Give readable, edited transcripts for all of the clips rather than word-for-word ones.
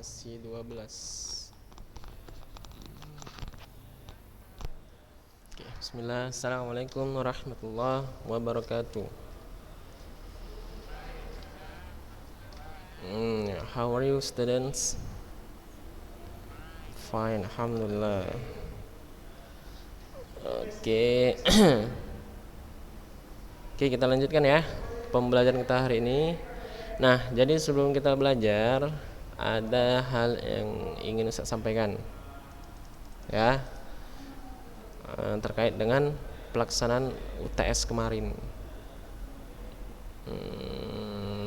Masih 12. Oke, bismillah. Assalamualaikum warahmatullahi wabarakatuh. How are you students? Fine, alhamdulillah. Oke. Oke, kita lanjutkan ya pembelajaran kita hari ini. Nah, jadi sebelum kita belajar, ada hal yang ingin saya sampaikan ya, terkait dengan pelaksanaan UTS kemarin.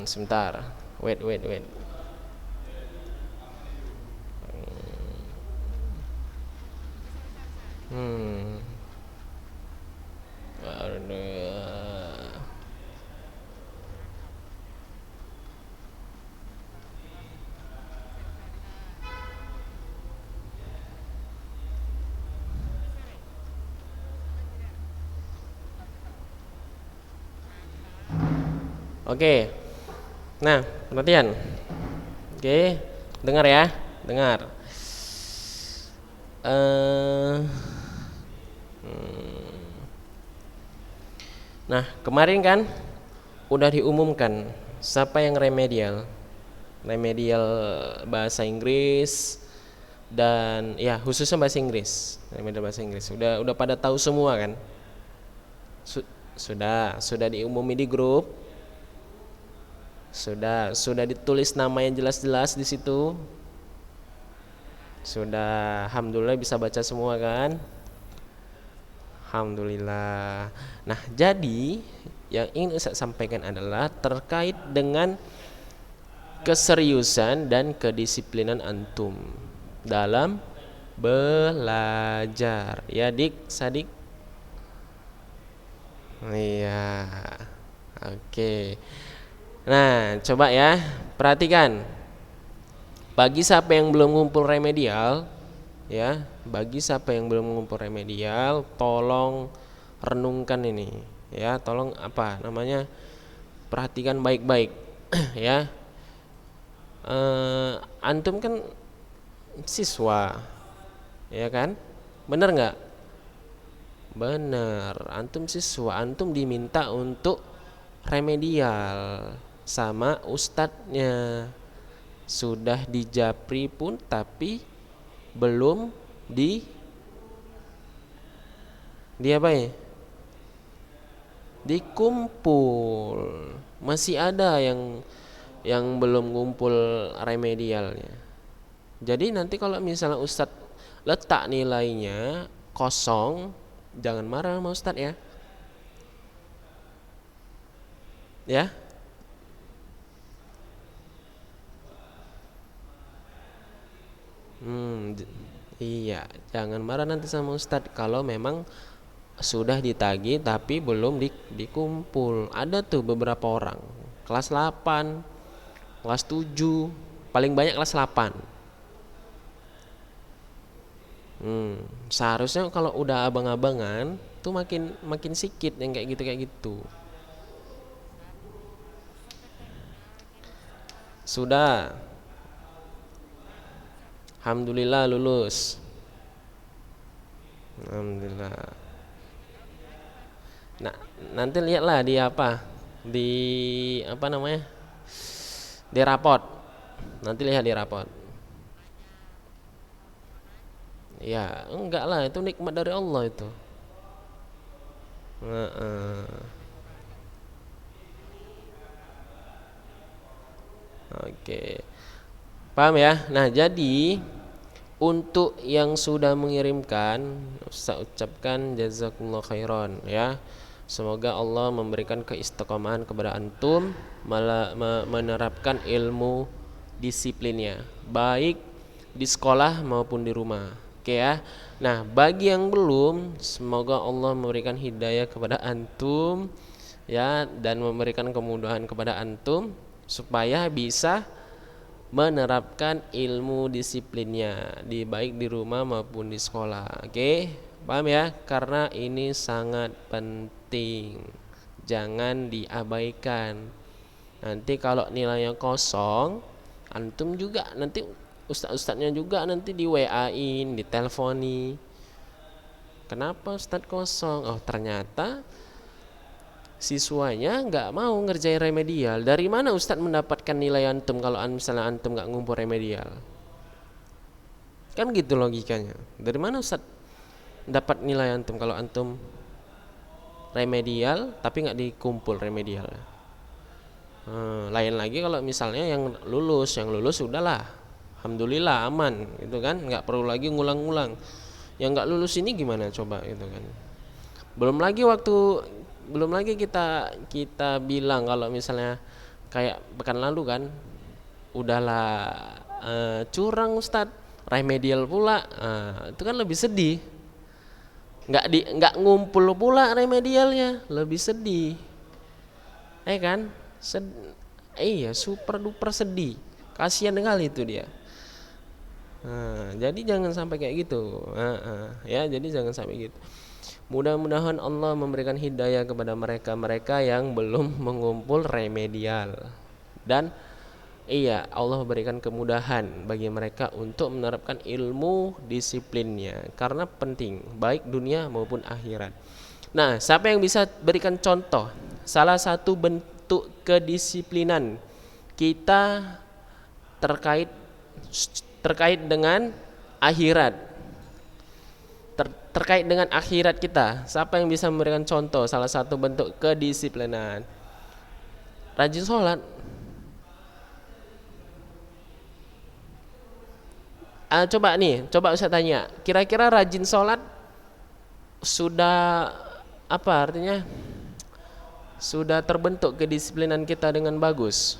Sebentar, wait. Aduh. Oke. Nah, perhatian. Oke, dengar ya, dengar. Nah, kemarin kan udah diumumkan siapa yang remedial bahasa Inggris dan ya khususnya bahasa Inggris, remedial bahasa Inggris. Udah pada tahu semua kan? Sudah diumumi di grup. Sudah ditulis namanya jelas-jelas di situ. Sudah, alhamdulillah bisa baca semua kan? Alhamdulillah. Nah, jadi yang ingin saya sampaikan adalah terkait dengan keseriusan dan kedisiplinan antum dalam belajar. Ya, Dik, Sadik. Iya. Oke. Nah, coba ya, perhatikan. Bagi siapa yang belum ngumpul remedial, ya, bagi siapa yang belum ngumpul remedial, tolong renungkan ini, ya, tolong apa namanya, perhatikan baik-baik, ya. Antum kan siswa, ya kan, bener nggak? Bener, antum siswa, antum diminta untuk remedial sama ustadznya. Sudah dijapri pun tapi belum di apa ya, dikumpul, masih ada yang belum ngumpul remedialnya. Jadi nanti kalau misalnya ustadz letak nilainya kosong, jangan marah sama ustadz ya. Ya, iya, jangan marah nanti sama ustadz kalau memang sudah ditagi tapi belum dikumpul. Ada tuh beberapa orang kelas 8, kelas 7, paling banyak kelas 8. Seharusnya kalau udah abang-abangan tuh makin makin sikit yang kayak gitu. Sudah, alhamdulillah lulus. Alhamdulillah. Nah, nanti lihatlah di apa? Di apa namanya? Di rapot. Nanti lihat di rapot. Ya, enggak lah, itu nikmat dari Allah itu. Heeh. Oke. Paham ya? Nah, jadi untuk yang sudah mengirimkan, saya ucapkan jazakumullah khairan ya. Semoga Allah memberikan keistiqomahan kepada antum menerapkan ilmu disiplinnya, baik di sekolah maupun di rumah. Oke ya. Nah, bagi yang belum, semoga Allah memberikan hidayah kepada antum ya, dan memberikan kemudahan kepada antum supaya bisa menerapkan ilmu disiplinnya baik di rumah maupun di sekolah. Oke, paham ya? Karena ini sangat penting, jangan diabaikan. Nanti kalau nilainya kosong, antum juga nanti ustadz-ustadznya juga nanti di WA-in, ditelponi. Kenapa ustadz kosong? Oh ternyata siswanya nggak mau ngerjain remedial. Dari mana ustadz mendapatkan nilai antum kalau misalnya antum nggak ngumpul remedial? Kan gitu logikanya. Dari mana ustadz dapat nilai antum kalau antum remedial tapi nggak dikumpul remedial? Lain lagi kalau misalnya yang lulus udahlah, alhamdulillah aman, gitu kan, nggak perlu lagi ngulang-ngulang. Yang nggak lulus ini gimana coba, gitu kan? Belum lagi kita bilang kalau misalnya kayak pekan lalu kan, udahlah curang Ustadz, remedial pula, itu kan lebih sedih. Nggak ngumpul pula remedialnya, lebih sedih, kan? Iya, super duper sedih, kasihan sekali itu dia. Jadi jangan sampai kayak gitu, ya. Jadi jangan sampai gitu. Mudah-mudahan Allah memberikan hidayah kepada mereka yang belum mengumpul remedial, dan iya, Allah berikan kemudahan bagi mereka untuk menerapkan ilmu disiplinnya, karena penting baik dunia maupun akhirat. Nah, siapa yang bisa berikan contoh salah satu bentuk kedisiplinan kita terkait dengan akhirat, terkait dengan akhirat kita? Siapa yang bisa memberikan contoh salah satu bentuk kedisiplinan? Rajin sholat. Coba saya tanya, kira-kira rajin sholat sudah apa artinya? Sudah terbentuk kedisiplinan kita dengan bagus?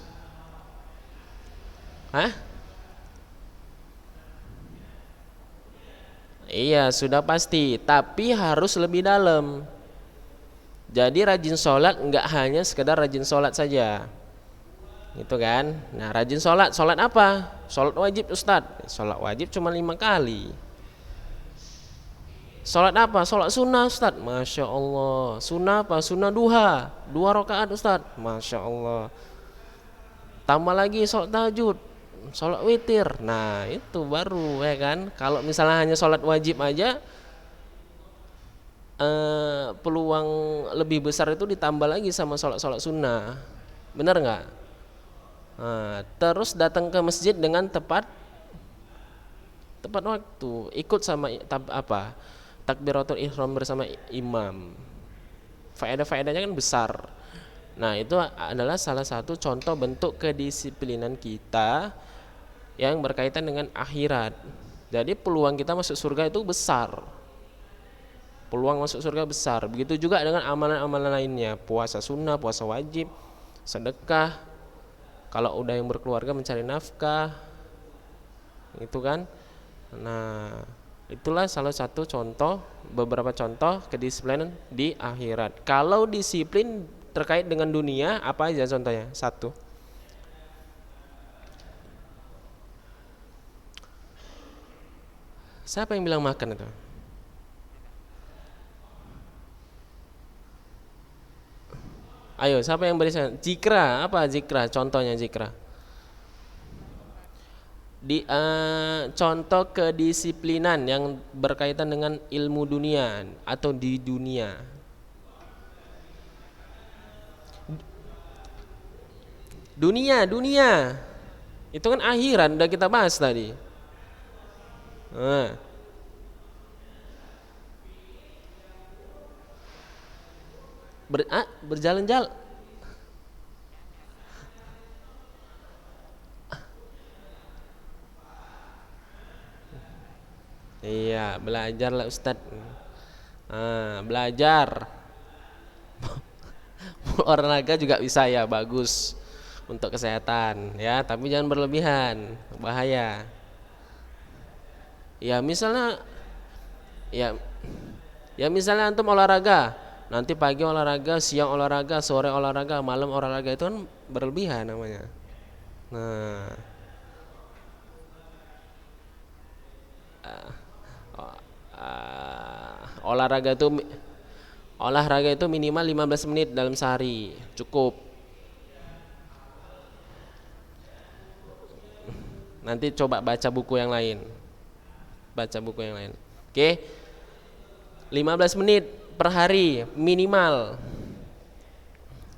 Iya, sudah pasti, tapi harus lebih dalam. Jadi rajin sholat nggak hanya sekedar rajin sholat saja, gitu kan? Nah, rajin sholat apa? Sholat wajib Ustadz. Sholat wajib cuma 5 kali. Sholat apa? Sholat sunnah Ustadz. Masya Allah. Sunnah apa? Sunnah duha, 2 rakaat Ustadz. Masya Allah. Tambah lagi sholat tahajud, sholat witir. Nah itu baru, ya kan? Kalau misalnya hanya sholat wajib aja, peluang lebih besar itu ditambah lagi sama sholat sunnah. Benar nggak? Terus datang ke masjid dengan tepat waktu, ikut sama takbiratul ihram bersama imam. Faedah-faedahnya kan besar. Nah itu adalah salah satu contoh bentuk kedisiplinan kita yang berkaitan dengan akhirat. Jadi peluang kita masuk surga itu besar. Peluang masuk surga besar. Begitu juga dengan amalan-amalan lainnya, puasa sunnah, puasa wajib, sedekah. Kalau udah yang berkeluarga mencari nafkah, itu kan. Nah itulah salah satu contoh, beberapa contoh kedisiplinan di akhirat. Kalau disiplin terkait dengan dunia, apa aja contohnya? Satu. Siapa yang bilang makan itu? Ayo, siapa yang beri zikra? Apa zikra? Contohnya zikra. Contoh kedisiplinan yang berkaitan dengan ilmu dunia atau di dunia. Dunia. Itu kan akhirat, udah kita bahas tadi. Berjalan-jalan. Iya, belajar lah Ustadz. Belajar. Olahraga juga bisa ya, bagus untuk kesehatan ya, tapi jangan berlebihan, bahaya. Ya misalnya, ya misalnya antum olahraga, nanti pagi olahraga, siang olahraga, sore olahraga, malam olahraga, itu kan berlebihan namanya. Nah, olahraga itu minimal 15 menit dalam sehari, cukup. Nanti coba baca buku yang lain. Baca buku yang lain. Oke. 15 menit per hari minimal.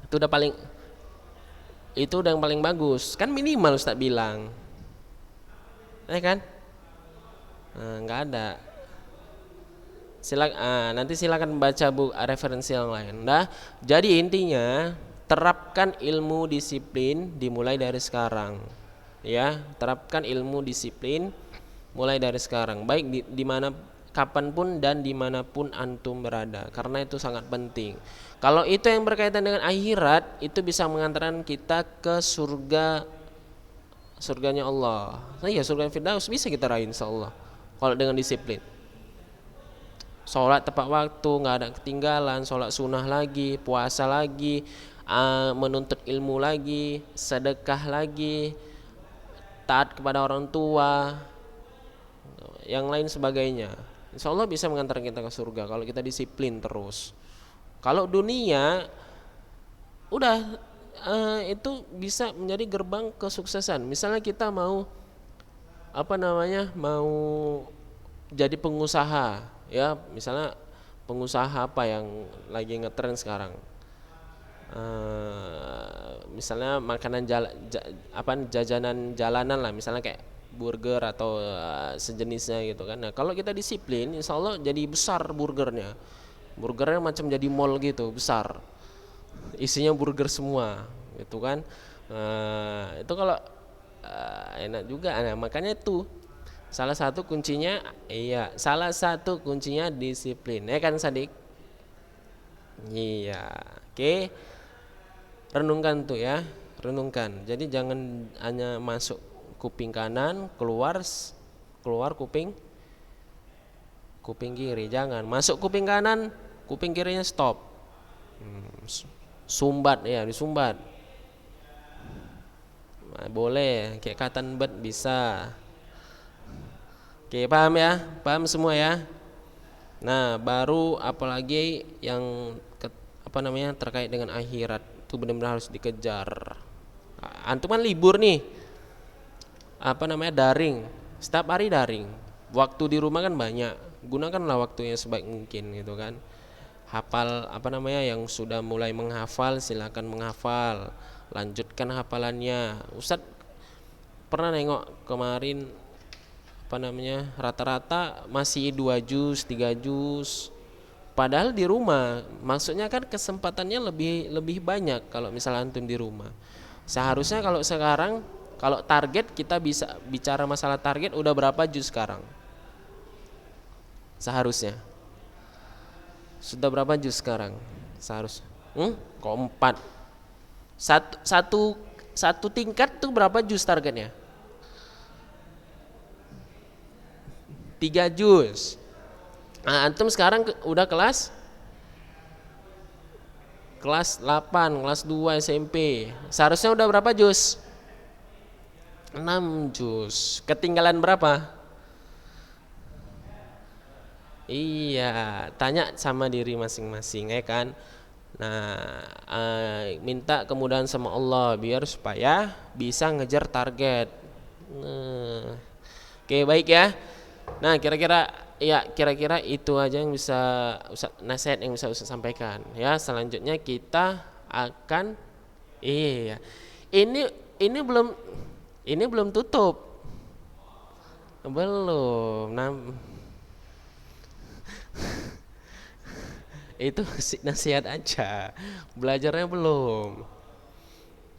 Itu udah yang paling bagus. Kan minimal Ustaz bilang. Kan? Nggak ada. Nanti silakan baca referensi yang lain. Nah, jadi intinya terapkan ilmu disiplin dimulai dari sekarang. Ya, terapkan ilmu disiplin mulai dari sekarang. Baik di mana kapanpun dan dimanapun antum berada, karena itu sangat penting. Kalau itu yang berkaitan dengan akhirat, itu bisa mengantarkan kita ke surganya Allah. Iya, surga Firdaus bisa kita raih insyaallah kalau dengan disiplin. Sholat tepat waktu, nggak ada ketinggalan, sholat sunnah lagi, puasa lagi, menuntut ilmu lagi, sedekah lagi, taat kepada orang tua, yang lain sebagainya. Insya Allah bisa mengantarkan kita ke surga kalau kita disiplin terus. Kalau dunia udah itu bisa menjadi gerbang kesuksesan. Misalnya kita mau mau jadi pengusaha, ya misalnya pengusaha apa yang lagi ngetren sekarang, misalnya makanan jajanan jalanan lah, misalnya kayak burger atau sejenisnya gitu kan. Nah kalau kita disiplin, insya Allah jadi besar burgernya macam jadi mall gitu besar, isinya burger semua gitu kan. Itu kalau enak juga. Nah makanya itu salah satu kuncinya disiplin, ya kan Sadik? Iya, oke. Renungkan tuh ya, renungkan. Jadi jangan hanya masuk kuping kanan, keluar kuping kiri. Jangan masuk kuping kanan, kuping kirinya stop. Sumbat ya, disumbat. Nah, boleh kayak cotton bud bisa. Oke, paham ya? Paham semua ya? Nah, baru apalagi yang terkait dengan akhirat itu benar-benar harus dikejar. Antum kan libur nih. Daring. Setiap hari daring. Waktu di rumah kan banyak. Gunakanlah waktunya sebaik mungkin gitu kan. Hafal yang sudah mulai menghafal silakan menghafal. Lanjutkan hafalannya. Ustadz pernah nengok kemarin rata-rata masih 2 juz, 3 juz. Padahal di rumah, maksudnya kan kesempatannya lebih banyak kalau misalnya antum di rumah. Seharusnya kalau sekarang, kalau target kita bisa bicara masalah target, udah berapa juz sekarang? Seharusnya. Sudah berapa juz sekarang? Seharusnya. Kok 4? Satu tingkat tuh berapa juz targetnya? 3 juz. Nah, antum sekarang udah kelas 8, kelas 2 SMP. Seharusnya udah berapa juz? 6 juz. Ketinggalan berapa? Iya, tanya sama diri masing-masing ya kan. Nah, minta kemudahan sama Allah biar supaya bisa ngejar target. Oke, baik ya. Nah, kira-kira itu aja yang bisa nasihat yang bisa Ustaz sampaikan ya. Selanjutnya kita akan ini belum tutup. Belum. Itu nasihat aja. Belajarnya belum.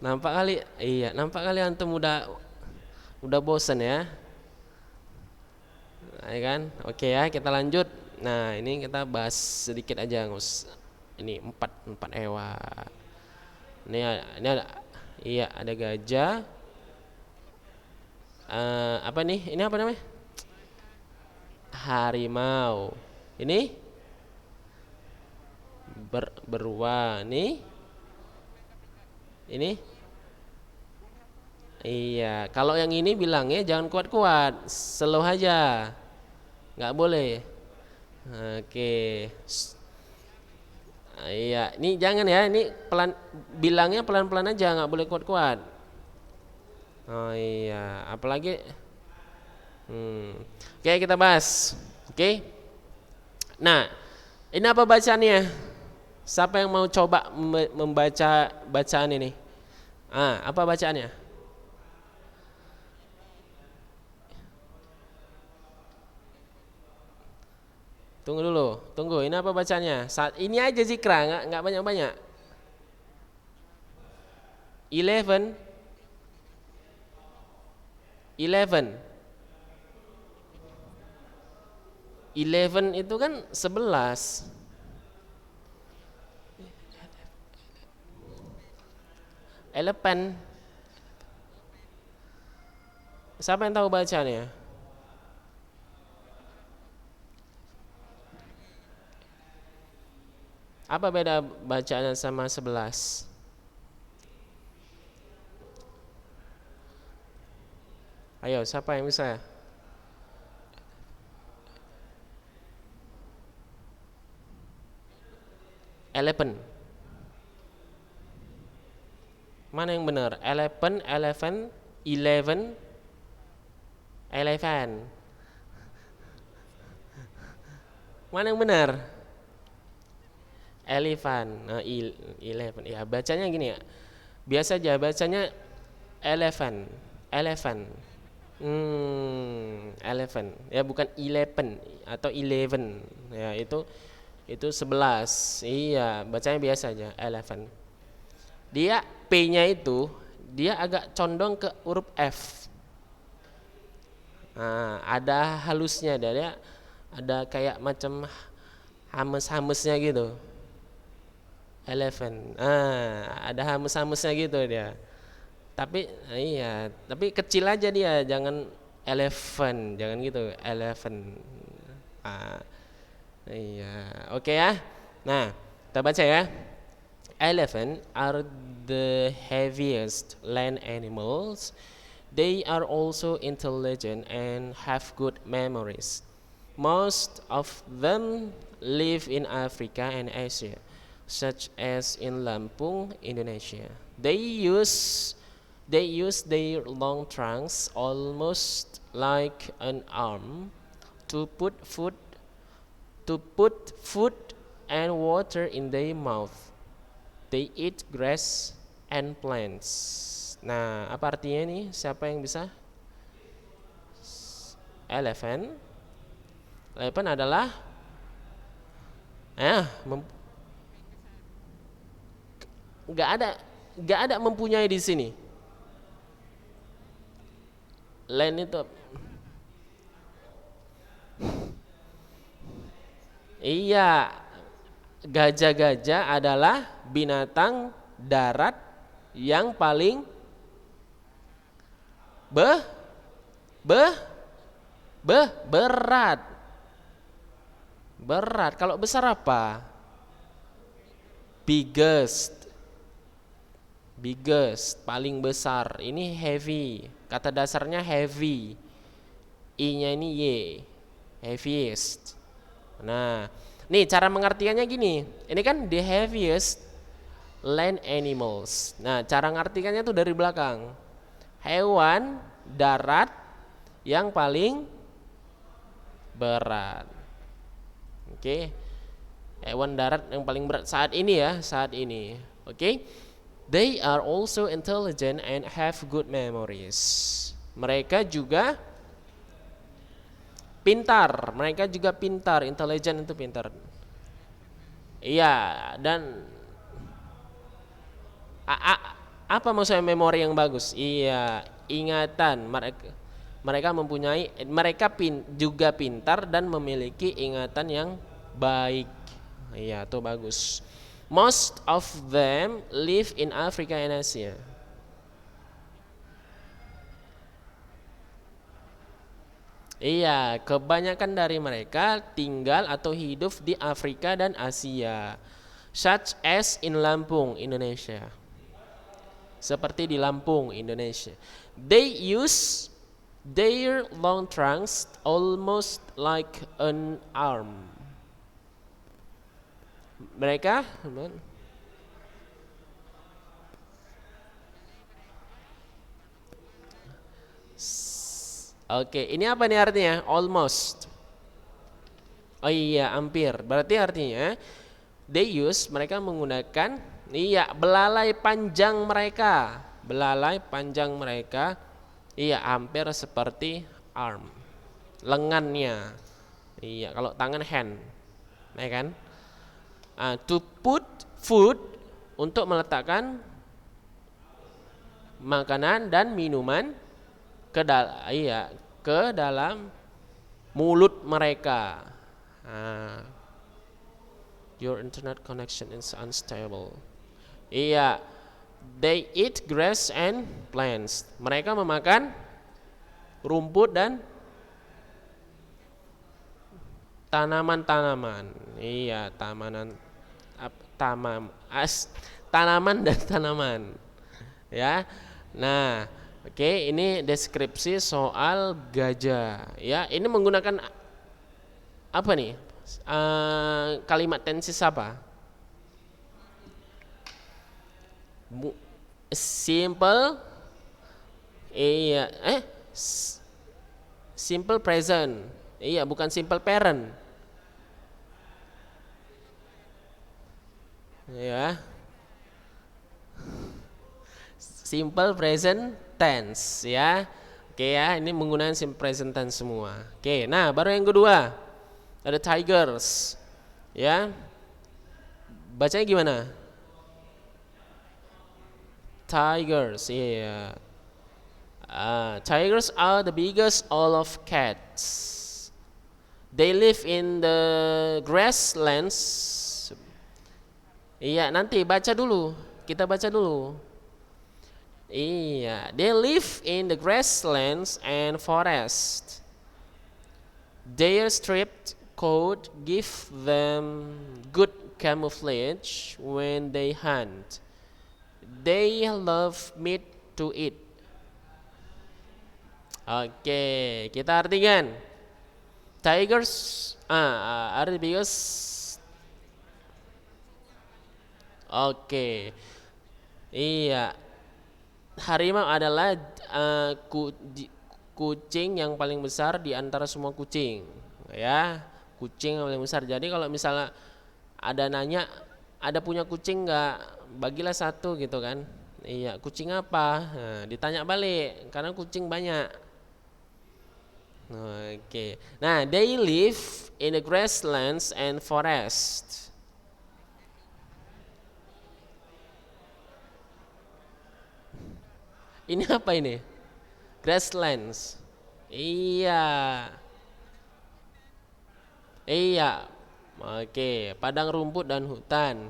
Nampak kali antum udah bosan ya. Ya kan? Oke ya, kita lanjut. Nah, ini kita bahas sedikit aja, Gus. Ini empat hewan. Ini ada gajah. Ini apa namanya? Harimau. Ini beruang. Ini iya. Kalau yang ini bilangnya jangan kuat-kuat, slow aja. Nggak boleh. Oke. Iya, ini jangan ya, ini bilangnya pelan-pelan aja, nggak boleh kuat-kuat. Oh iya, apalagi Oke, kita bahas. Oke. Nah, ini apa bacaannya? Siapa yang mau coba membaca bacaan ini? Apa bacaannya? Tunggu dulu, tunggu. Ini apa bacanya? Saat ini aja zikra, nggak banyak-banyak. 11, 11, 11 itu kan 11. 11. Siapa yang tahu bacanya? Apa beda bacanya sama 11? Ayo, siapa yang bisa? 11. Mana yang benar? 11, 11, 11, 11. Mana yang benar? Elephant. Nah, 11. Ya, bacanya gini ya. Biasa aja bacanya elephant. Elephant. Elephant. Ya, bukan 11 atau 11. Ya, itu 11. Iya, bacanya biasa aja, elephant. Dia P-nya itu dia agak condong ke huruf F. Nah, ada halusnya dia ada kayak macam hames-hamesnya gitu. Eleven. Ada hames-hamesnya gitu dia. Tapi iya, tapi kecil aja dia, jangan eleven, jangan gitu, eleven. Ah, iya, oke ya. Nah, kita baca ya. Elephant are the heaviest land animals. They are also intelligent and have good memories. Most of them live in Africa and Asia, such as in Lampung, Indonesia. They use their long trunks almost like an arm to put food and water in their mouth. They eat grass and plants. Nah, apa artinya ini? Siapa yang bisa? Elephant. Elephant adalah eh nggak ada mempunyai di sini. Land itu iya, gajah-gajah adalah binatang darat yang paling be be berat. Berat. Kalau besar apa? Biggest. Biggest, paling besar. Ini heavy. Kata dasarnya heavy. I-nya ini Y. Heaviest. Nah, nih cara mengartikannya gini. Ini kan the heaviest land animals. Nah, cara mengartikannya tuh dari belakang. Hewan darat yang paling berat. Oke. Hewan darat yang paling berat saat ini ya, saat ini. Oke. They are also intelligent and have good memories. Mereka juga pintar. Mereka juga pintar. Intelligent itu pintar. Iya, dan apa maksudnya memori yang bagus? Iya, ingatan. Mereka mempunyai juga pintar dan memiliki ingatan yang baik. Iya, itu bagus. Most of them live in Africa and Asia. Iya, kebanyakan dari mereka tinggal atau hidup di Afrika dan Asia, such as in Lampung, Indonesia. Seperti di Lampung, Indonesia. They use their long trunks almost like an arm. Mereka Oke, ini apa nih artinya? Almost. Oh iya, hampir. Berarti artinya mereka menggunakan iya belalai panjang mereka. Belalai panjang mereka iya hampir seperti arm. Lengannya. Iya, kalau tangan hand. Ya kan? To put food untuk meletakkan makanan dan minuman ke dalam mulut mereka. Your internet connection is unstable. Iya, they eat grass and plants. Mereka memakan rumput dan tanaman-tanaman. Iya, tanaman dan tanaman. Ya. Nah, oke, ini deskripsi soal gajah. Ya, ini menggunakan apa nih? Kalimat tenses apa? Simple. Iya, simple present. Iya, bukan simple parent. Ya. Simple present tense ya. Oke ya, ini menggunakan simple present tense semua. Oke, nah baru yang kedua. Ada tigers. Ya. Bacanya gimana? Tigers, iya. Tigers are the biggest of cats. They live in the grasslands. Iya, nanti baca dulu. Kita baca dulu. Iya, they live in the grasslands and forest. Their striped coat give them good camouflage when they hunt. They love meat to eat. Oke, kita artikan. Tigers are the biggest. Oke. Iya. Harimau adalah kucing yang paling besar di antara semua kucing. Ya, kucing yang paling besar. Jadi kalau misalnya ada nanya, ada punya kucing nggak? Bagilah satu gitu kan. Iya, kucing apa? Nah, ditanya balik karena kucing banyak. Oke. Nah, they live in the grasslands and forest. Ini apa ini? Grasslands. Iya. Iya. Oke, padang rumput dan hutan.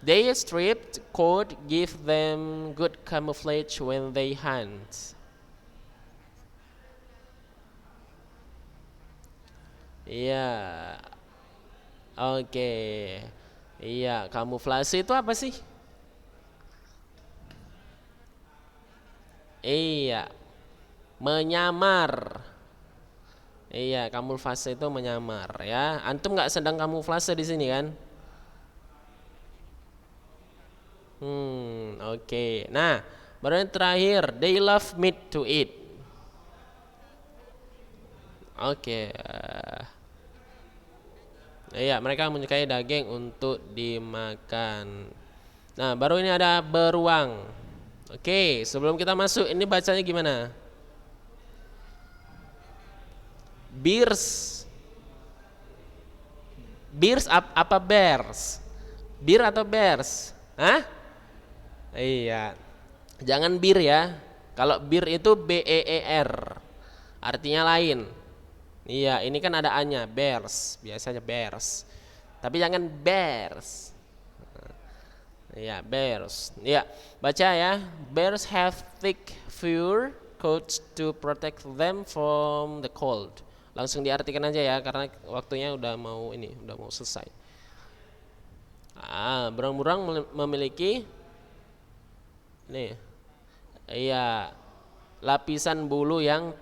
Their striped coat give them good camouflage when they hunt. Iya. Oke. Iya, kamuflase itu apa sih? Iya, menyamar. Iya, kamuflase itu menyamar ya. Antum nggak sedang kamuflase di sini kan? Oke. Nah, baru yang terakhir, they love meat to eat. Oke. Iya, mereka menyukai daging untuk dimakan. Nah, baru ini ada beruang. Oke, sebelum kita masuk, ini bacanya gimana? Bears. Bears apa bears? Bir atau bears? Hah? Iya. Jangan bir ya. Kalau bir itu BEER. Artinya lain. Iya, ini kan ada A-nya, bears. Biasanya bears. Tapi jangan bears. Iya, bears. Iya, baca ya. Bears have thick fur coats to protect them from the cold. Langsung diartikan aja ya karena waktunya udah mau selesai. Berang-berang memiliki nih. Iya, lapisan bulu yang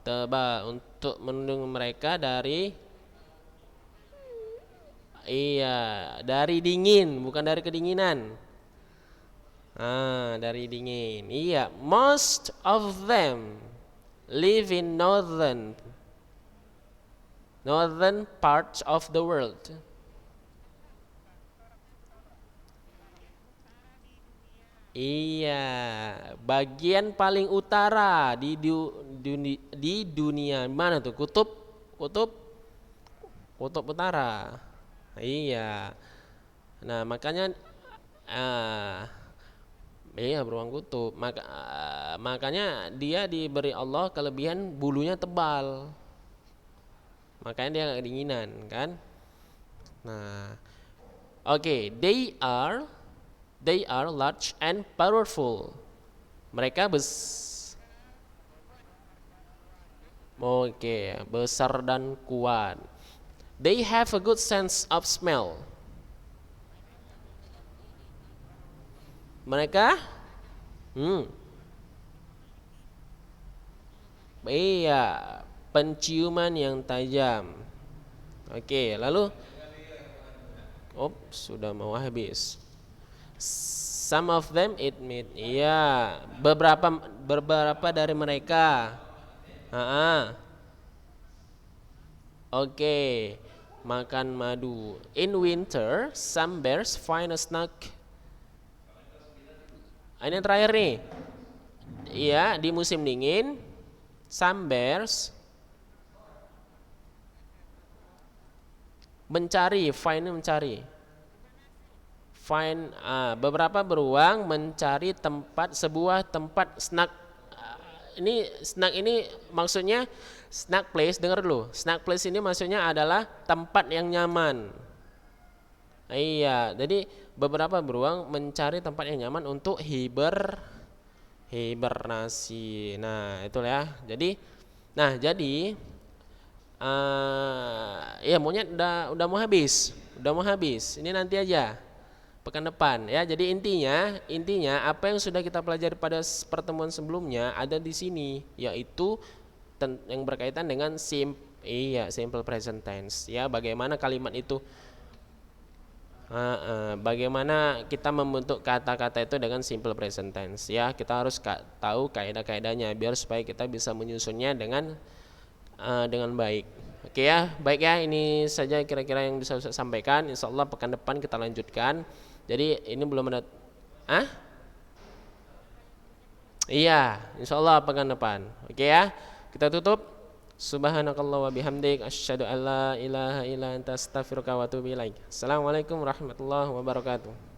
tebal untuk melindungi mereka dari dari dingin, bukan dari kedinginan. Dari dingin. Iya, most of them live in northern parts of the world. Iya, bagian paling utara di dunia mana tuh? Kutub kutub utara. Iya. Nah, makanya ah iya beruang kutub. Makanya dia diberi Allah kelebihan bulunya tebal. Makanya dia nggak kedinginan kan? Nah, oke, they are large and powerful. Mereka besar dan kuat. They have a good sense of smell. Mereka iya, penciuman yang tajam. Oke, lalu sudah mau habis. Some of them eat meat. Iya, beberapa dari mereka. Oke, makan madu. In winter, some bears find a snack. Ini yang terakhir nih. Iya, di musim dingin, some bears mencari. Beberapa beruang mencari sebuah tempat snack. Ini snack ini maksudnya snack place, dengar dulu. Snack place ini maksudnya adalah tempat yang nyaman. Iya, jadi beberapa beruang mencari tempat yang nyaman untuk hibernasi. Nah, itulah ya. Jadi ya monyet udah mau habis. Ini nanti aja pekan depan ya. Jadi intinya apa yang sudah kita pelajari pada pertemuan sebelumnya ada di sini, yaitu yang berkaitan dengan simple present tense ya. Bagaimana kalimat itu bagaimana kita membentuk kata-kata itu dengan simple present tense ya. Kita harus tahu kaidah-kaidahnya biar supaya kita bisa menyusunnya dengan baik. Oke ya, baik ya, ini saja kira-kira yang bisa saya sampaikan. Insyaallah pekan depan kita lanjutkan. Jadi ini belum ada Iya, insyaallah pekan depan. Oke ya, kita tutup. Subhanakallah wa bihamdik asyhadu an la ilaha illa anta astaghfiruka wa atubu ilaik. Assalamualaikum warahmatullahi wabarakatuh.